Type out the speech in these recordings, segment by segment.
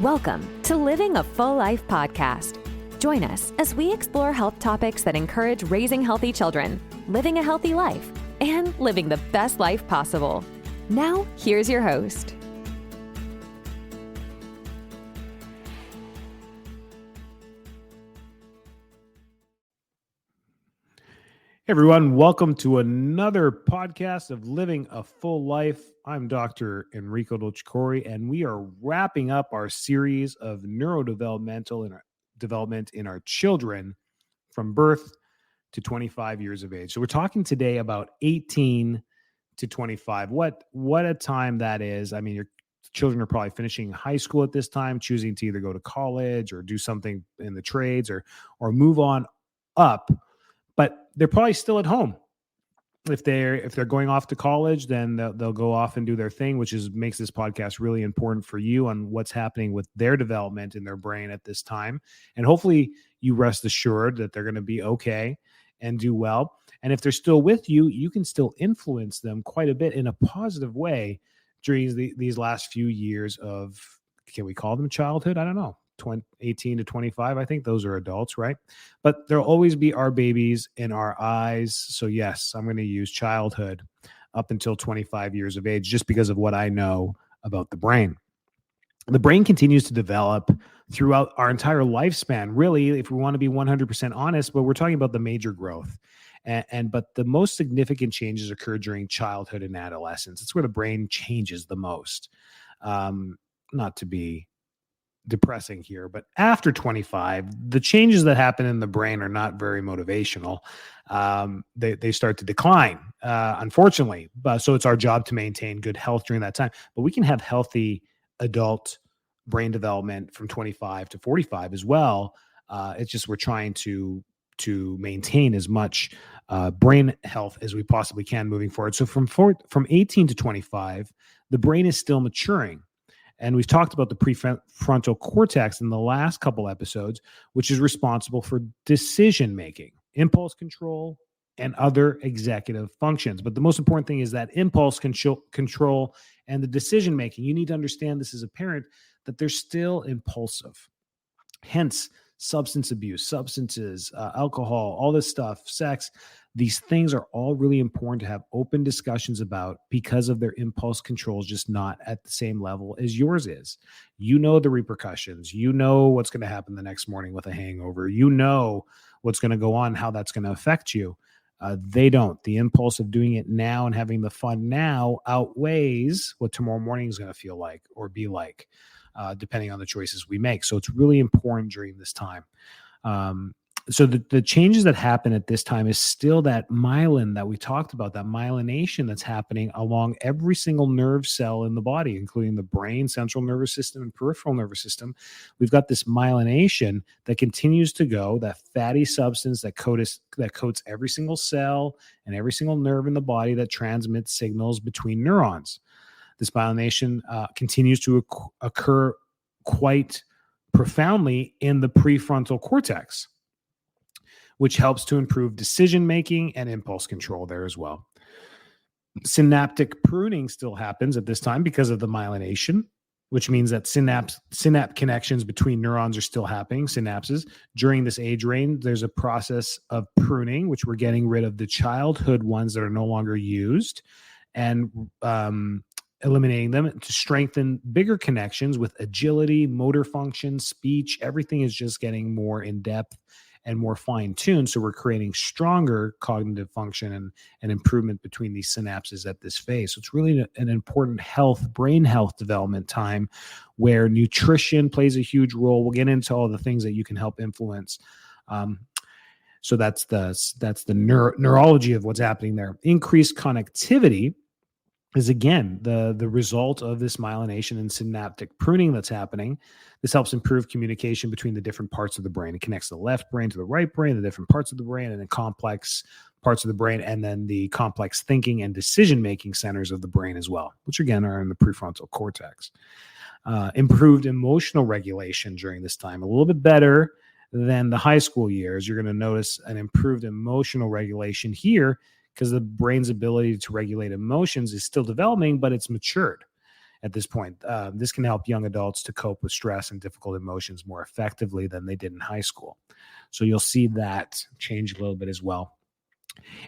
Welcome to Living a Full Life podcast. Join us as we explore health topics that encourage raising healthy children, living a healthy life, and living the best life possible. Now, here's your host. Hey everyone, welcome to another podcast of Living a Full Life. I'm Dr. Enrico Dolcicore, and we are wrapping up our series of neurodevelopmental and development in our children from birth to 25 years of age. So we're talking today about 18 to 25. What a time that is. I mean, your children are probably finishing high school at this time, choosing to either go to college or do something in the trades or move on up. But they're probably still at home. If they're going off to college, then they'll go off and do their thing, which makes this podcast really important for you on what's happening with their development in their brain at this time. And hopefully you rest assured that they're going to be okay and do well. And if they're still with you, you can still influence them quite a bit in a positive way during these last few years of, can we call them childhood? I don't know. 18 to 25, I think those are adults, right? But there'll always be our babies in our eyes. So yes, I'm going to use childhood up until 25 years of age, just because of what I know about the brain. The brain continues to develop throughout our entire lifespan, really, if we want to be 100% honest, but we're talking about the major growth. But the most significant changes occur during childhood and adolescence. It's where the brain changes the most. Not to be depressing here, but after 25, the changes that happen in the brain are not very motivational. They start to decline, unfortunately. So it's our job to maintain good health during that time. But we can have healthy adult brain development from 25 to 45 as well. It's just we're trying to maintain as much brain health as we possibly can moving forward. So from 18 to 25, the brain is still maturing. And we've talked about the prefrontal cortex in the last couple episodes, which is responsible for decision-making, impulse control, and other executive functions. But the most important thing is that impulse control and the decision-making. You need to understand this as a parent, that they're still impulsive. Hence, substance abuse, substances, alcohol, all this stuff, sex. These things are all really important to have open discussions about because of their impulse control is just not at the same level as yours is. You know the repercussions. You know what's going to happen the next morning with a hangover. You know what's going to go on, how that's going to affect you. They don't. The impulse of doing it now and having the fun now outweighs what tomorrow morning is going to feel like or be like, depending on the choices we make. So it's really important during this time. So the changes that happen at this time is still that myelin that we talked about, that myelination that's happening along every single nerve cell in the body, including the brain, central nervous system, and peripheral nervous system. We've got this myelination that continues to go, that fatty substance that coats every single cell and every single nerve in the body that transmits signals between neurons. This myelination continues to occur quite profoundly in the prefrontal cortex, which helps to improve decision-making and impulse control there as well. Synaptic pruning still happens at this time because of the myelination, which means that synapse connections between neurons are still happening, synapses. During this age range, there's a process of pruning, which we're getting rid of the childhood ones that are no longer used and eliminating them to strengthen bigger connections with agility, motor function, speech. Everything is just getting more in-depth and more fine-tuned. So we're creating stronger cognitive function and improvement between these synapses at this phase. So it's really an important brain health development time where nutrition plays a huge role. We'll get into all the things that you can help influence. So that's the neurology of what's happening there. Increased connectivity is, again, the result of this myelination and synaptic pruning that's happening. This helps improve communication between the different parts of the brain. It connects the left brain to the right brain, the different parts of the brain, and the complex parts of the brain, and then the complex thinking and decision-making centers of the brain as well, which again are in the prefrontal cortex. Improved emotional regulation during this time, a little bit better than the high school years. You're going to notice an improved emotional regulation here because the brain's ability to regulate emotions is still developing, but it's matured. at this point. This can help young adults to cope with stress and difficult emotions more effectively than they did in high school. So you'll see that change a little bit as well.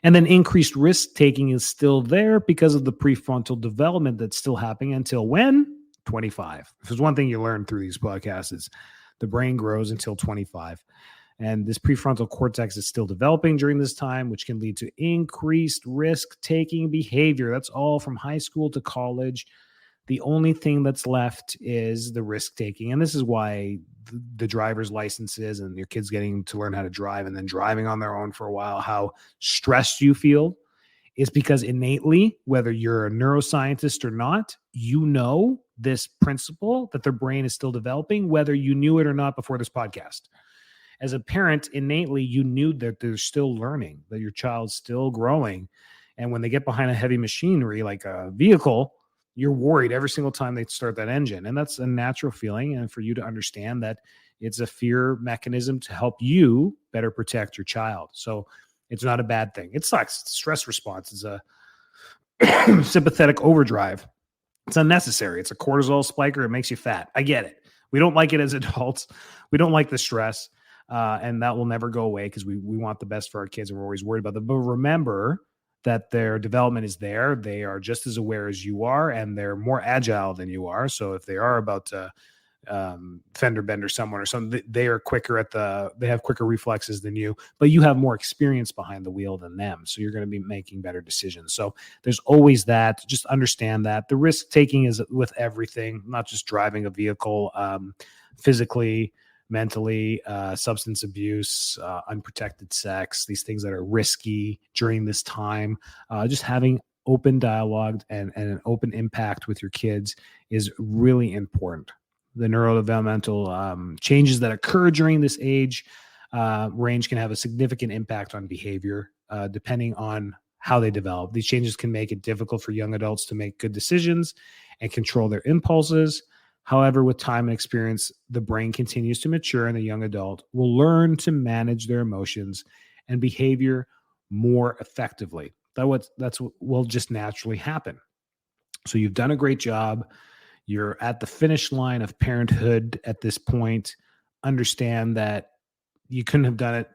And then increased risk taking is still there because of the prefrontal development that's still happening until when? 25. If there's one thing you learn through these podcasts, is the brain grows until 25. And this prefrontal cortex is still developing during this time, which can lead to increased risk-taking behavior. That's all from high school to college. The only thing that's left is the risk-taking. And this is why the driver's licenses and your kids getting to learn how to drive and then driving on their own for a while, how stressed you feel, is because innately, whether you're a neuroscientist or not, you know this principle that their brain is still developing, whether you knew it or not before this podcast. As a parent, innately, you knew that they're still learning, that your child's still growing. And when they get behind a heavy machinery like a vehicle, you're worried every single time they start that engine. And that's a natural feeling. And for you to understand that it's a fear mechanism to help you better protect your child. So it's not a bad thing. It sucks. It's a stress response. It's a sympathetic overdrive. It's unnecessary. It's a cortisol spiker. It makes you fat. I get it. We don't like it as adults. We don't like the stress. And that will never go away because we want the best for our kids and we're always worried about them. But remember that their development is there. They are just as aware as you are, and they're more agile than you are. So if they are about to fender bender someone or something, they are quicker they have quicker reflexes than you, but you have more experience behind the wheel than them. So you're going to be making better decisions. So there's always that. Just understand that the risk taking is with everything, not just driving a vehicle, physically, mentally, substance abuse, unprotected sex, these things that are risky during this time. Just having open dialogue and an open impact with your kids is really important. The neurodevelopmental changes that occur during this age range can have a significant impact on behavior, depending on how they develop. These changes can make it difficult for young adults to make good decisions and control their impulses. However, with time and experience, the brain continues to mature and the young adult will learn to manage their emotions and behavior more effectively. That's what will just naturally happen. So you've done a great job. You're at the finish line of parenthood at this point. Understand that you couldn't have done it.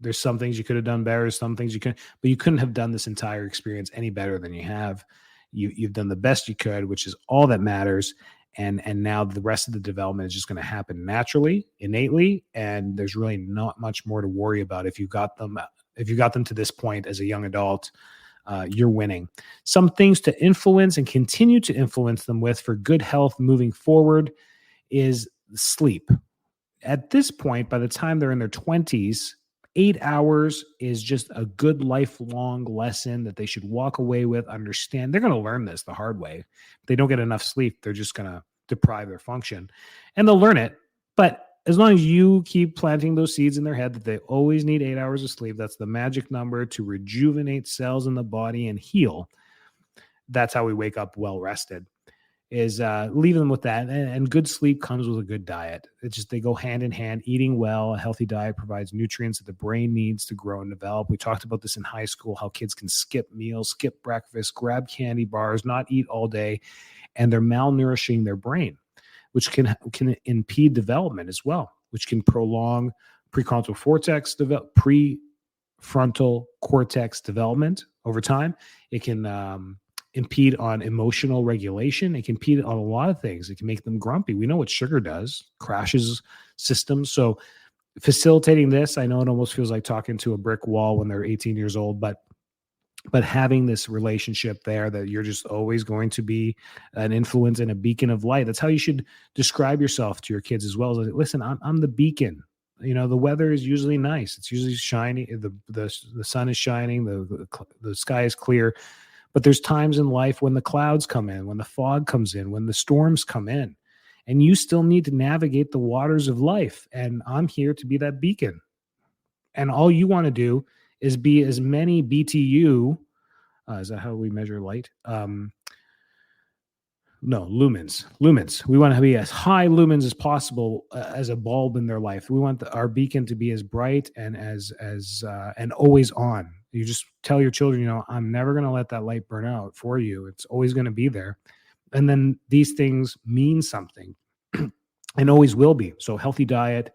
There's some things you could have done better, some things you couldn't, but you couldn't have done this entire experience any better than you have. You've done the best you could, which is all that matters. And now the rest of the development is just going to happen naturally, innately, and there's really not much more to worry about. If you got them to this point as a young adult, you're winning. Some things to influence and continue to influence them with for good health moving forward is sleep. At this point, by the time they're in their 20s, 8 hours is just a good lifelong lesson that they should walk away with, understand. They're going to learn this the hard way. If they don't get enough sleep, they're just going to deprive their function. And they'll learn it. But as long as you keep planting those seeds in their head that they always need 8 hours of sleep, that's the magic number to rejuvenate cells in the body and heal. That's how we wake up well rested. Is leaving them with that. And good sleep comes with a good diet. It's just they go hand in hand. Eating well, a healthy diet provides nutrients that the brain needs to grow and develop. We talked about this in high school, how kids can skip meals, skip breakfast, grab candy bars, not eat all day, and they're malnourishing their brain, which can impede development as well, which can prolong prefrontal cortex development over time. It can impede on emotional regulation. It can impede on a lot of things. It can make them grumpy. We know what sugar does, crashes systems. So facilitating this, I know it almost feels like talking to a brick wall when they're 18 years old, but having this relationship there that you're just always going to be an influence and a beacon of light. That's how you should describe yourself to your kids as well. As, listen, I'm the beacon. The weather is usually nice. It's usually shiny. The sun is shining. The sky is clear. But there's times in life when the clouds come in, when the fog comes in, when the storms come in, and you still need to navigate the waters of life. And I'm here to be that beacon. And all you want to do is be as many BTU. Is that how we measure light? No, lumens. We want to be as high lumens as possible as a bulb in their life. We want our beacon to be as bright and as and always on. You just tell your children, I'm never going to let that light burn out for you. It's always going to be there. And then these things mean something and always will be. So healthy diet,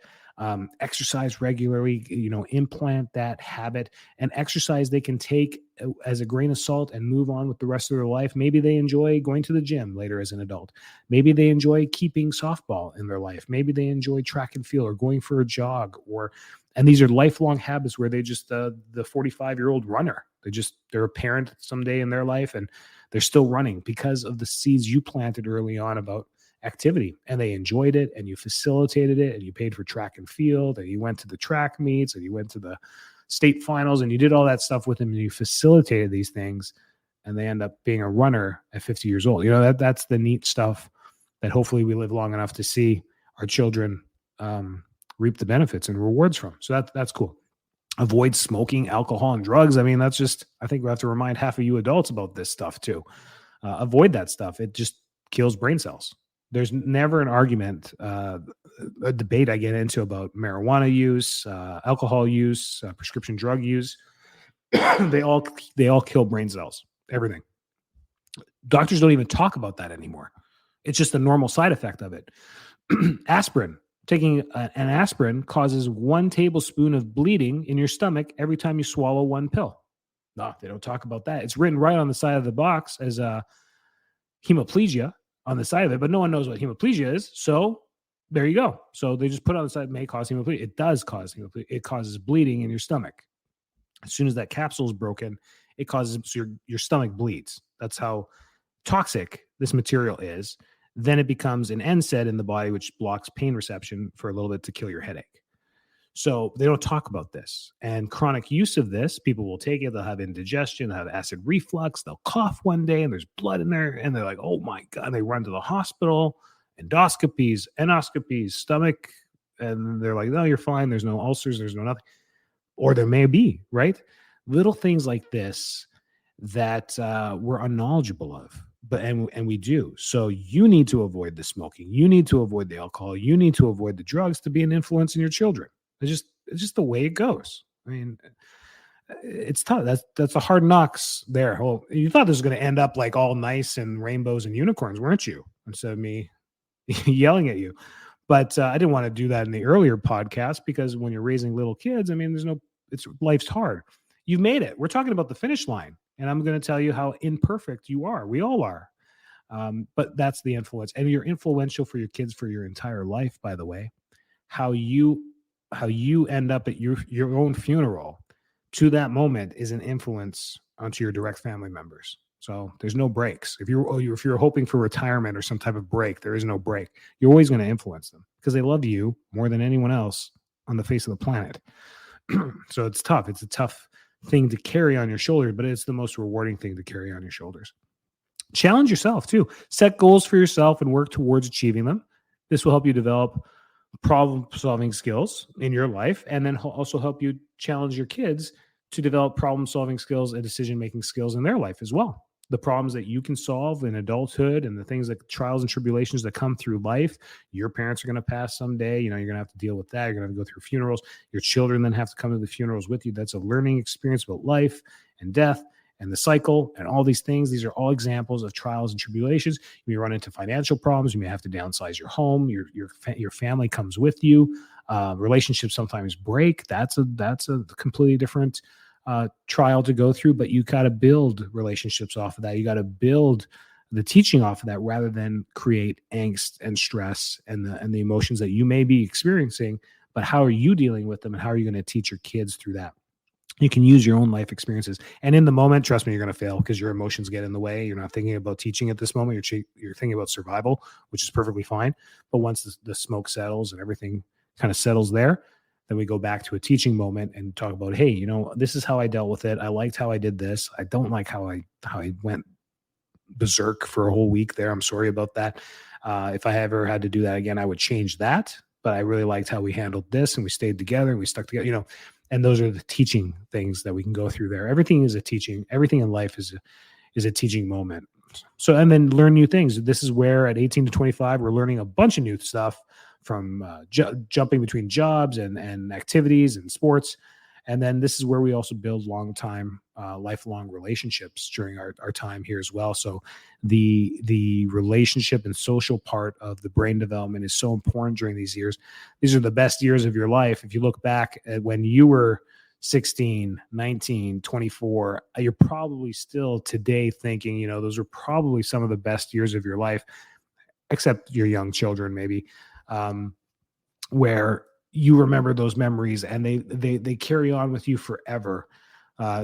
exercise regularly, implant that habit, and exercise they can take as a grain of salt and move on with the rest of their life. Maybe they enjoy going to the gym later as an adult. Maybe they enjoy keeping softball in their life. Maybe they enjoy track and field or going for a jog, and these are lifelong habits where they just, the 45-year-old runner, they're a parent someday in their life and they're still running because of the seeds you planted early on about activity, and they enjoyed it, and you facilitated it, and you paid for track and field, and you went to the track meets, and you went to the state finals, and you did all that stuff with them, and you facilitated these things, and they end up being a runner at 50 years old. That's the neat stuff that hopefully we live long enough to see our children reap the benefits and rewards from. So that's cool. Avoid smoking, alcohol, and drugs. I think we have to remind half of you adults about this stuff too. Avoid that stuff. It just kills brain cells. There's never an argument, a debate I get into about marijuana use, alcohol use, prescription drug use. They all kill brain cells, everything. Doctors don't even talk about that anymore. It's just a normal side effect of it. Aspirin. Taking an aspirin causes 1 tablespoon of bleeding in your stomach every time you swallow 1 pill. No, they don't talk about that. It's written right on the side of the box as hemiplegia on the side of it, but no one knows what hemiplegia is. So there you go. So they just put on the side, may cause hemiplegia. It does cause hemiplegia. It causes bleeding in your stomach. As soon as that capsule is broken, it causes, so your stomach bleeds. That's how toxic this material is. Then it becomes an NSAID in the body, which blocks pain reception for a little bit to kill your headache. So they don't talk about this. And chronic use of this, people will take it. They'll have indigestion, they'll have acid reflux. They'll cough one day and there's blood in there. And they're like, oh my God. And they run to the hospital, endoscopies, stomach. And they're like, no, you're fine. There's no ulcers. There's no nothing. Or there may be, right? Little things like this that we're unknowledgeable of. And we do. So you need to avoid the smoking. You need to avoid the alcohol. You need to avoid the drugs to be an influence in your children. It's just the way it goes. I mean, it's tough. That's the hard knocks there. Well, you thought this was going to end up like all nice and rainbows and unicorns, weren't you? Instead of me yelling at you. But I didn't want to do that in the earlier podcast because when you're raising little kids, I mean, life's hard. You've made it. We're talking about the finish line. And I'm going to tell you how imperfect you are. We all are. But that's the influence. And you're influential for your kids for your entire life, by the way. How you end up at your own funeral to that moment is an influence onto your direct family members. So there's no breaks. If you're hoping for retirement or some type of break, there is no break. You're always going to influence them because they love you more than anyone else on the face of the planet. So it's tough. It's a tough thing to carry on your shoulders, but it's the most rewarding thing to carry on your shoulders. Challenge yourself too. Set goals for yourself and work towards achieving them. This will help you develop problem-solving skills in your life, and then also help you challenge your kids to develop problem-solving skills and decision-making skills in their life as well. The problems that you can solve in adulthood and the things that trials and tribulations that come through life, your parents are going to pass someday. You're going to have to deal with that. You're going to go through funerals. Your children then have to come to the funerals with you. That's a learning experience about life and death and the cycle and all these things. These are all examples of trials and tribulations. You may run into financial problems. You may have to downsize your home. Your family comes with you. Relationships sometimes break. That's a completely different trial to go through, but you got to build relationships off of that. You got to build the teaching off of that rather than create angst and stress and the emotions that you may be experiencing. But how are you dealing with them, and how are you going to teach your kids through that? You can use your own life experiences. And in the moment, trust me, you're going to fail because your emotions get in the way. You're not thinking about teaching at this moment. You're thinking about survival, which is perfectly fine. But once the smoke settles and everything kind of settles there, then we go back to a teaching moment and talk about, hey, this is how I dealt with it. I liked how I did this. I don't like how I went berserk for a whole week there. I'm sorry about that. If I ever had to do that again, I would change that. But I really liked how we handled this, and we stayed together and we stuck together, and those are the teaching things that we can go through there. Everything is a teaching. Everything in life is a teaching moment. So, and then learn new things. This is where at 18 to 25, we're learning a bunch of new stuff from jumping between jobs and activities and sports. And then this is where we also build lifelong relationships during our time here as well. So the relationship and social part of the brain development is so important during these years. These are the best years of your life. If you look back at when you were 16, 19, 24, you're probably still today thinking, those are probably some of the best years of your life, except your young children, maybe, where you remember those memories and they carry on with you forever.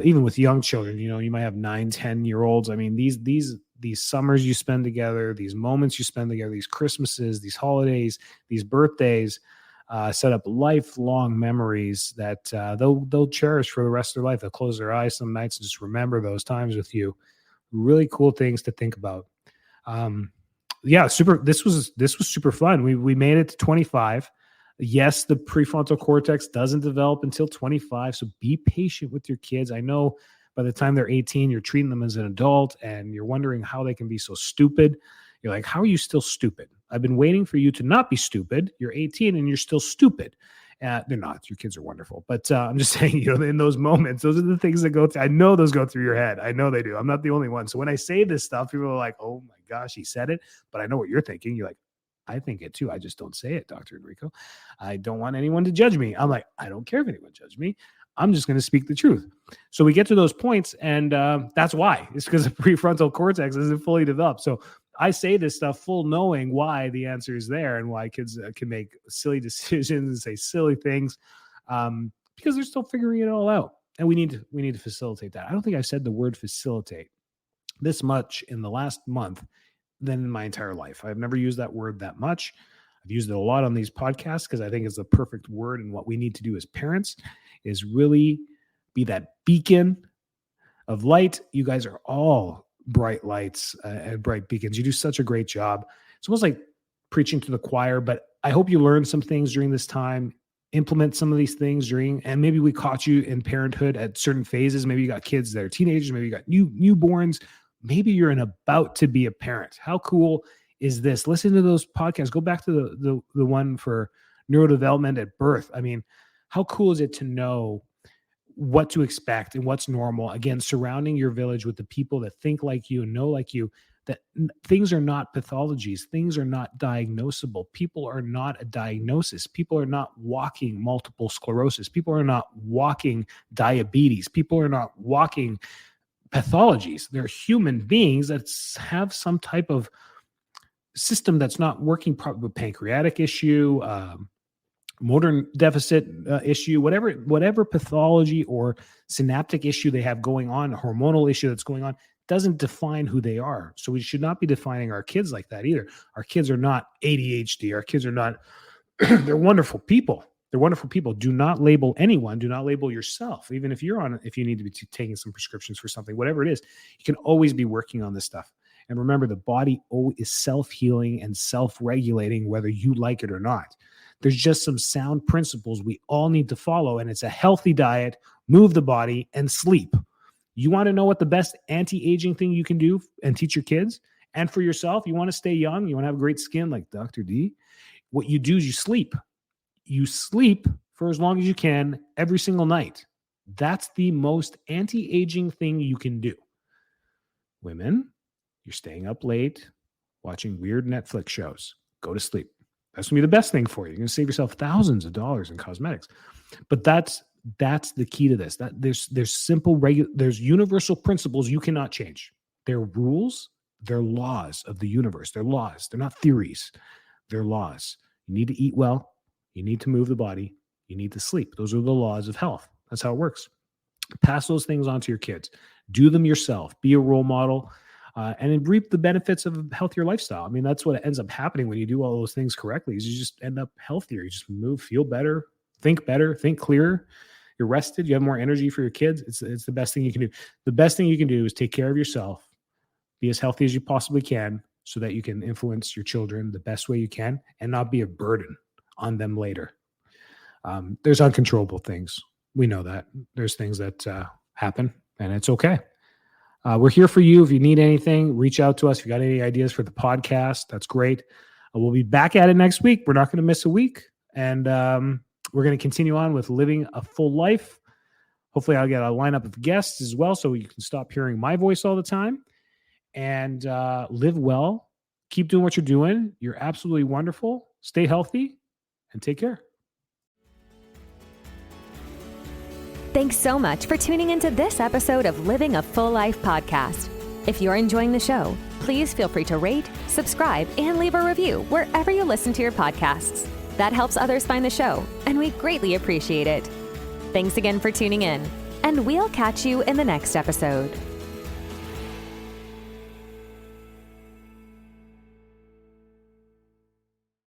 Even with young children, you might have 9, 10-year-olds. I mean, these summers you spend together, these moments you spend together, these Christmases, these holidays, these birthdays, set up lifelong memories that they'll cherish for the rest of their life. They'll close their eyes some nights and just remember those times with you. Really cool things to think about. This was super fun. We made it to 25. Yes, the prefrontal cortex doesn't develop until 25. So be patient with your kids. I know by the time they're 18, you're treating them as an adult and you're wondering how they can be so stupid. You're like, how are you still stupid? I've been waiting for you to not be stupid. You're 18 and you're still stupid. They're not. Your kids are wonderful. But I'm just saying, in those moments, those are the things that go through. I know those go through your head. I know they do. I'm not the only one. So when I say this stuff, people are like, oh my gosh, he said it. But I know what you're thinking. You're like, I think it too. I just don't say it, Dr. Enrico. I don't want anyone to judge me. I'm like, I don't care if anyone judges me. I'm just going to speak the truth. So we get to those points, and that's why. It's because the prefrontal cortex isn't fully developed. So I say this stuff full knowing why the answer is there and why kids can make silly decisions and say silly things because they're still figuring it all out. And we need to facilitate that. I don't think I've said the word facilitate this much in the last month than in my entire life. I've never used that word that much. I've used it a lot on these podcasts because I think it's the perfect word. And what we need to do as parents is really be that beacon of light. You guys are all bright lights and bright beacons. You do such a great job. It's almost like preaching to the choir, but I hope you learned some things during this time, implement some of these things and maybe we caught you in parenthood at certain phases. Maybe you got kids that are teenagers. Maybe you got newborns. Maybe you're about to be a parent. How cool is this? Listen to those podcasts. Go back to the one for neurodevelopment at birth. I mean, how cool is it to know what to expect and what's normal? Again, surrounding your village with the people that think like you and know like you, that things are not pathologies. Things are not diagnosable. People are not a diagnosis. People are not walking multiple sclerosis. People are not walking diabetes. People are not walking pathologies. They're human beings that have some type of system that's not working properly, pancreatic issue, motor deficit issue, whatever pathology or synaptic issue they have going on, a hormonal issue that's going on, doesn't define who they are. So we should not be defining our kids like that either. Our kids are not ADHD. Our kids are not, they're wonderful people. They're wonderful people. Do not label anyone. Do not label yourself. Even if if you need to be taking some prescriptions for something, whatever it is, you can always be working on this stuff. And remember, the body is self-healing and self-regulating, whether you like it or not. There's just some sound principles we all need to follow. And it's a healthy diet, move the body, and sleep. You want to know what the best anti-aging thing you can do and teach your kids? And for yourself, you want to stay young, you want to have great skin like Dr. D? What you do is you sleep. You sleep for as long as you can every single night. That's the most anti-aging thing you can do. Women, you're staying up late, watching weird Netflix shows. Go to sleep. That's going to be the best thing for you. You're going to save yourself thousands of dollars in cosmetics. But that's the key to this. That there's simple, there's universal principles you cannot change. They're rules. They're laws of the universe. They're laws. They're not theories. They're laws. You need to eat well. You need to move the body. You need to sleep. Those are the laws of health. That's how it works. Pass those things on to your kids. Do them yourself. Be a role model. And reap the benefits of a healthier lifestyle. I mean, that's what ends up happening when you do all those things correctly is you just end up healthier. You just move, feel better, think clearer. You're rested. You have more energy for your kids. It's the best thing you can do. The best thing you can do is take care of yourself, be as healthy as you possibly can so that you can influence your children the best way you can and not be a burden on them later. There's uncontrollable things. We know that. There's things that happen and it's okay. We're here for you. If you need anything, reach out to us. If you got any ideas for the podcast, that's great. We'll be back at it next week. We're not going to miss a week. And we're going to continue on with living a full life. Hopefully I'll get a lineup of guests as well so you can stop hearing my voice all the time. And live well. Keep doing what you're doing. You're absolutely wonderful. Stay healthy and take care. Thanks so much for tuning into this episode of Living a Full Life podcast. If you're enjoying the show, please feel free to rate, subscribe, and leave a review wherever you listen to your podcasts. That helps others find the show, and we greatly appreciate it. Thanks again for tuning in, and we'll catch you in the next episode.